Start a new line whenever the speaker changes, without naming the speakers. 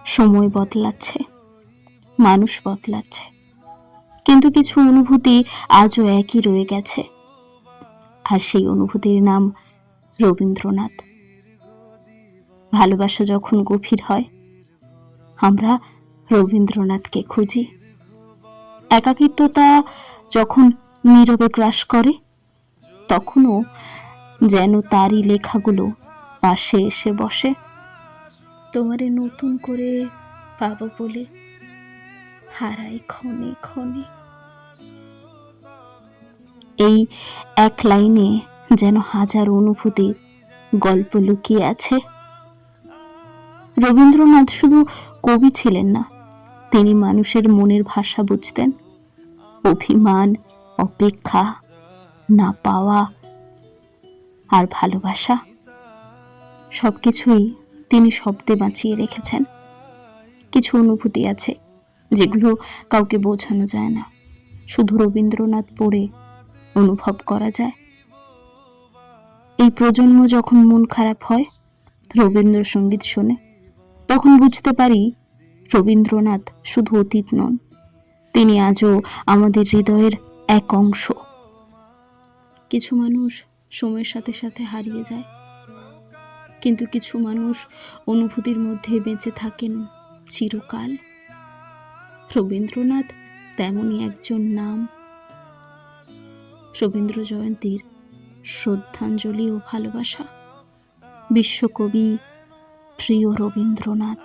সময় বদলাচ্ছে, মানুষ বদলাচ্ছে, কিন্তু কিছু অনুভূতি আজও একই রয়ে গেছে। আর সেই অনুভূতির নাম রবীন্দ্রনাথ। ভালোবাসা যখন গভীর হয়, আমরা রবীন্দ্রনাথকে খুঁজি। একাকিত্বতা যখন নীরবে গ্রাস করে, তখনও যেন তারই লেখাগুলো পাশে এসে বসে। তোমারে নতুন করে পাবো বলে হারাই ক্ষণে ক্ষণে। এই এক লাইনে যেন হাজার অনুভূতি গল্প লুকিয়ে আছে। রবীন্দ্রনাথ শুধু কবি ছিলেন না, তিনি মানুষের মনের ভাষা বুঝতেন। অভিমান, অপেক্ষা, না পাওয়া আর ভালোবাসা, সবকিছুই তিনি শব্দে বাঁচিয়ে রেখেছেন। কিছু অনুভূতি আছে যেগুলো কাউকে বোঝানো যায় না, শুধু রবীন্দ্রনাথ পড়ে অনুভব করা যায়। এই প্রজন্ম যখন মন খারাপ হয়, রবীন্দ্রসঙ্গীত শোনে, তখন বুঝতে পারি রবীন্দ্রনাথ শুধু অতীত নন, তিনি আজও আমাদের হৃদয়ের এক অংশ। কিছু মানুষ সময়ের সাথে সাথে হারিয়ে যায়, কিন্তু কিছু মানুষ অনুভূতির মধ্যে বেঁচে থাকেন চিরকাল। রবীন্দ্রনাথ তেমনই একজন নাম। রবীন্দ্র জয়ন্তীর শ্রদ্ধাঞ্জলি ও ভালোবাসা। বিশ্বকবি প্রিয় রবীন্দ্রনাথ।